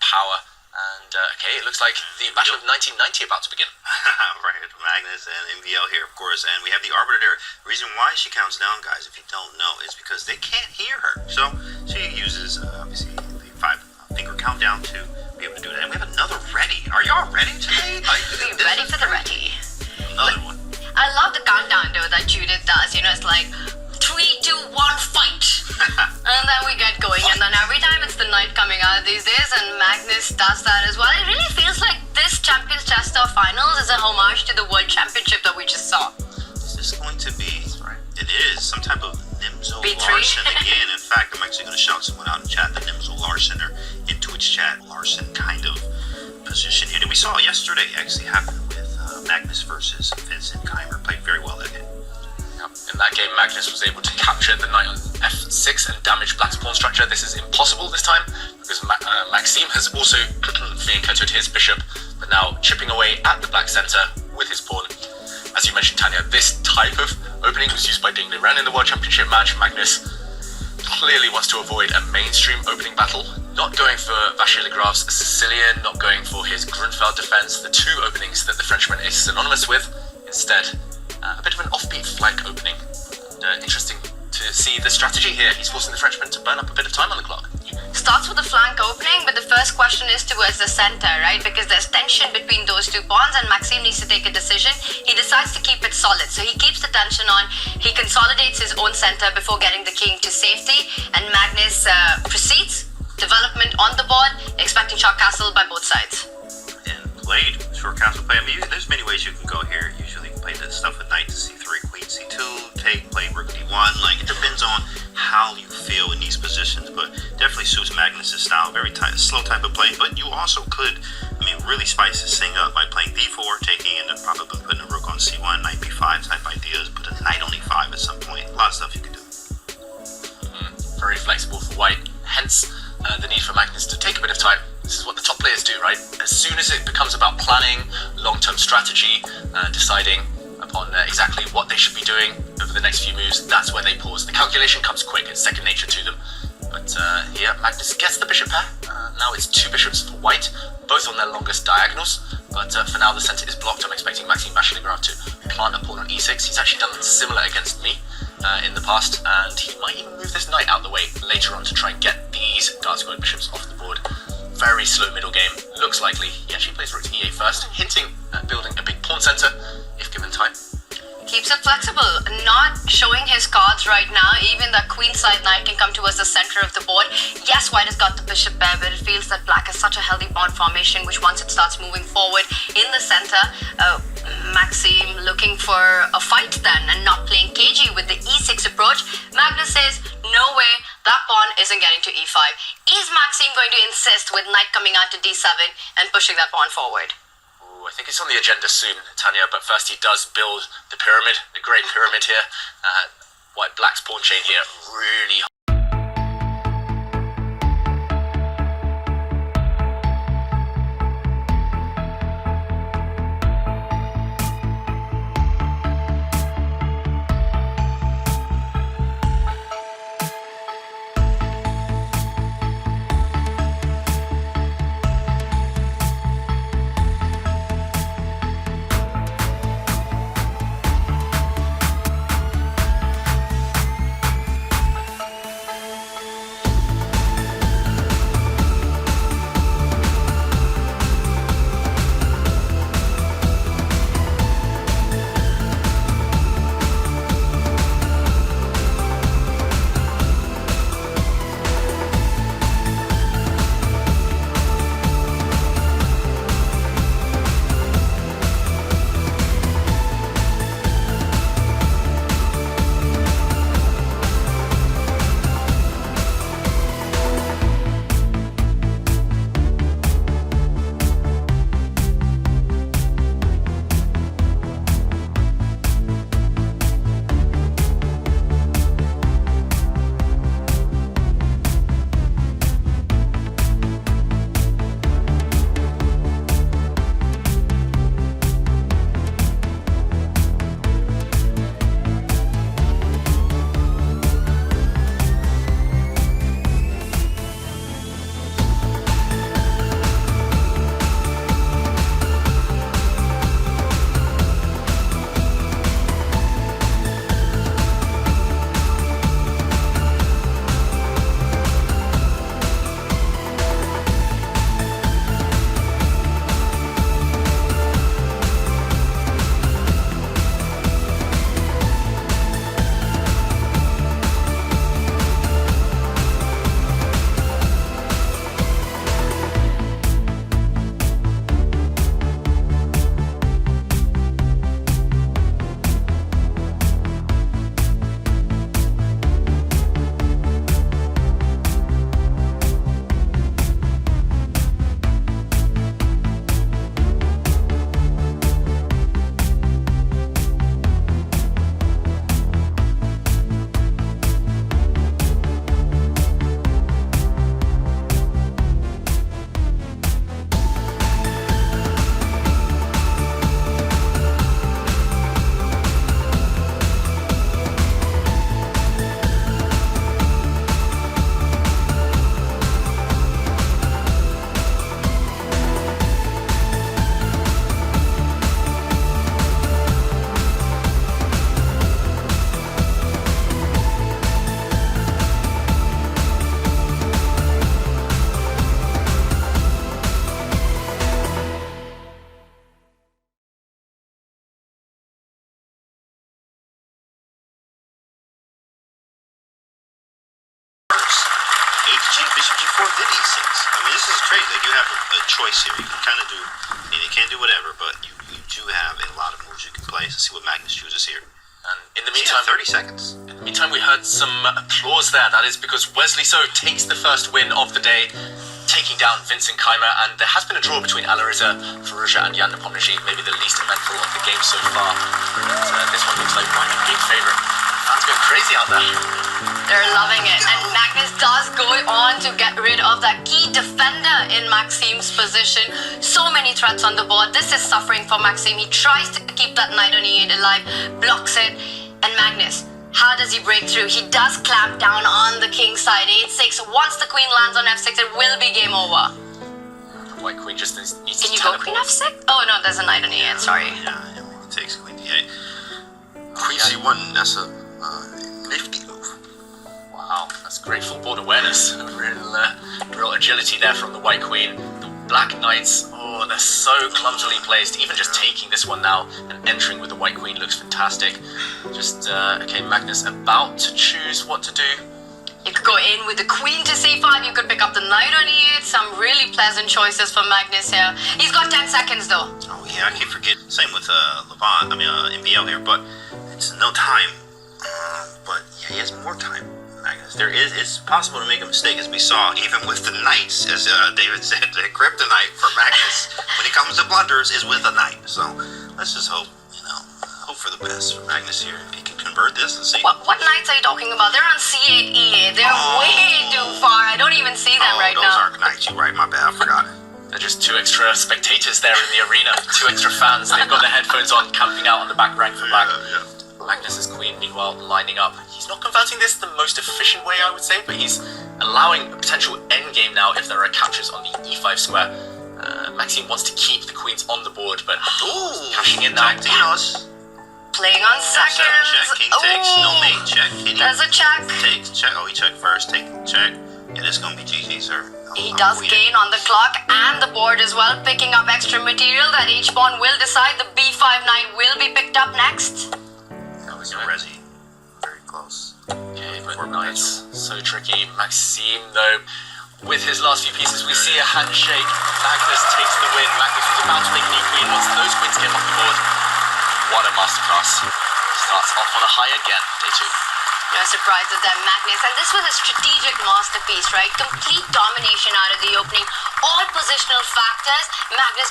power. And okay, it looks like the Battle of 1990 about to begin. Right, Magnus and MVL here, of course, and we have the Arbiter there. The reason why she counts down, guys, if you don't know, is because they can't hear her. So she uses, obviously, the 5-finger countdown to be able to do that. And we have another ready. Are y'all ready today? Like, ready for the ready. Another one. I love the countdown, though, that Judith does. You know, it's like 3, 2, 1, fight. And then we get going, and then every time it's the night coming out these days, and Magnus does that as well. It really feels like this Champions Chester Finals is a homage to the World Championship that we just saw. Is this going to be, it is, some type of Nimzo B3? Larsen again. In fact, I'm actually going to shout someone out in chat, the Nimzo Larsen, or in Twitch chat, Larsen kind of position here that we saw yesterday actually happen with Magnus versus Vincent Keimer. Played very well that game. In that game, Magnus was able to capture the knight on f6 and damage Black's pawn structure. This is impossible this time because Maxime has also fianchettoed his bishop, but now chipping away at the Black center with his pawn. As you mentioned, Tanya, this type of opening was used by Ding Liren in the World Championship match. Magnus clearly wants to avoid a mainstream opening battle, not going for Vachier-Lagrave's Sicilian, not going for his Grunfeld defense, the two openings that the Frenchman is synonymous with. Instead, a bit of an offbeat flank opening. And, interesting to see the strategy here. He's forcing the Frenchman to burn up a bit of time on the clock. Starts with the flank opening, but the first question is towards the center, right? Because there's tension between those two pawns, and Maxime needs to take a decision. He decides to keep it solid, so he keeps the tension on. He consolidates his own center before getting the king to safety, and Magnus proceeds. Development on the board, expecting short castle by both sides. And played short castle play. I mean, there's many ways you can go here. Usually play this stuff with knight to c3, queen c2, take, play rook d1. Like, it depends on how you feel in these positions, but definitely suits Magnus's style. Very slow type of play, but you also could, I mean, really spice this thing up by playing d4, taking, and then probably putting a rook on c1, knight b5 type ideas, put a knight on e5 at some point. A lot of stuff you can do. Very flexible for white, hence the need for Magnus to take a bit of time. This is what the top players do, right? As soon as it becomes about planning, long-term strategy, deciding upon exactly what they should be doing over the next few moves, that's where they pause. The calculation comes quick, it's second nature to them. But here, Magnus gets the bishop pair. Now it's two bishops for white, both on their longest diagonals. But for now, the center is blocked. I'm expecting Maxime Vachier-Lagrave to plant a pawn on e6. He's actually done similar against me in the past, and he might even move this knight out of the way later on to try and get these dark squared bishops off the board. Very slow middle game. Looks likely he actually plays rook to e8 first, hinting at building a big pawn center if given time. Keeps it flexible, not showing his cards right now. Even the queenside knight can come towards the center of the board. Yes, white has got the bishop there, but it feels that black has such a healthy pawn formation, which once it starts moving forward in the center, Maxime looking for a fight then and not playing cagey with the e6 approach. Magnus says, no way, that pawn isn't getting to e5. Is Maxime going to insist with knight coming out to d7 and pushing that pawn forward? I think it's on the agenda soon, Tanya, but first he does build the pyramid, the great pyramid here. White-black's pawn chain here really hard. crazy. Like, you have a choice here. You can kind of do, and you can't do whatever, but you do have a lot of moves you can play. Let's see what Magnus chooses here. And in the meantime, 30 seconds. In the meantime, we heard some applause there. That is because Wesley So takes the first win of the day, taking down Vincent Keimer, and there has been a draw between Alariza Faruja and Jan Nepomniachtchi, maybe the least eventful of the game so far. So this one looks like White being favourite. Fans going crazy out there. They're loving it. And Magnus does go on to get rid of that key defender in Maxime's position. So many threats on the board. This is suffering for Maxime. He tries to keep that knight on E8 alive, blocks it, and Magnus, how does he break through? He does clamp down on the king side. 8-6. Once the queen lands on F6, it will be game over. White queen just needs Can to you go teleport. queen F6? Oh no, there's a knight on E8, sorry. Yeah, it takes queen D8. Queen C1, that's a nifty move. Wow, that's great full board awareness. Real agility there from the white queen. The black knights, oh, they're so clumsily placed. Even just taking this one now and entering with the white queen looks fantastic. Just, okay, Magnus about to choose what to do. You could go in with the queen to C5, you could pick up the knight on E8. Some really pleasant choices for Magnus here. He's got 10 seconds though. Oh yeah, I keep forgetting. Same with MBL here, but it's no time. But yeah, he has more time. Magnus, it's possible to make a mistake, as we saw even with the knights, as David said. The kryptonite for Magnus when it comes to blunders is with a knight. So let's just hope for the best for Magnus here. If he can convert this and see. What knights are you talking about? They're on C8, E8. They're way too far. I don't even see them right those now. aren't knights. You're right. My bad. I forgot. They're just 2 extra spectators there in the arena. 2 extra fans. They've got their headphones on, camping out on the back rank for black. Magnus's queen, meanwhile, lining up. He's not converting this the most efficient way, I would say, but he's allowing a potential endgame now if there are captures on the E5 square. Maxime wants to keep the queens on the board, but cashing in now. Playing on seconds. Check. King takes. No mate. Check. There's a check. Takes. Check. Oh, he checked first. Take. Check. Yeah, this is gonna be GG, sir. He does gain on the clock and the board as well, picking up extra material. That H pawn will decide. The B5 knight will be picked up next. That was a resi. Very close. Okay, but knights, so tricky. Maxime, though, with his last few pieces, we see a handshake. Magnus takes the win. Magnus was about to make a new queen. Once those queens get off the board, what a masterclass. Starts off on a high again, day 2. No surprises there, Magnus. And this was a strategic masterpiece, right? Complete domination out of the opening. All positional factors. Magnus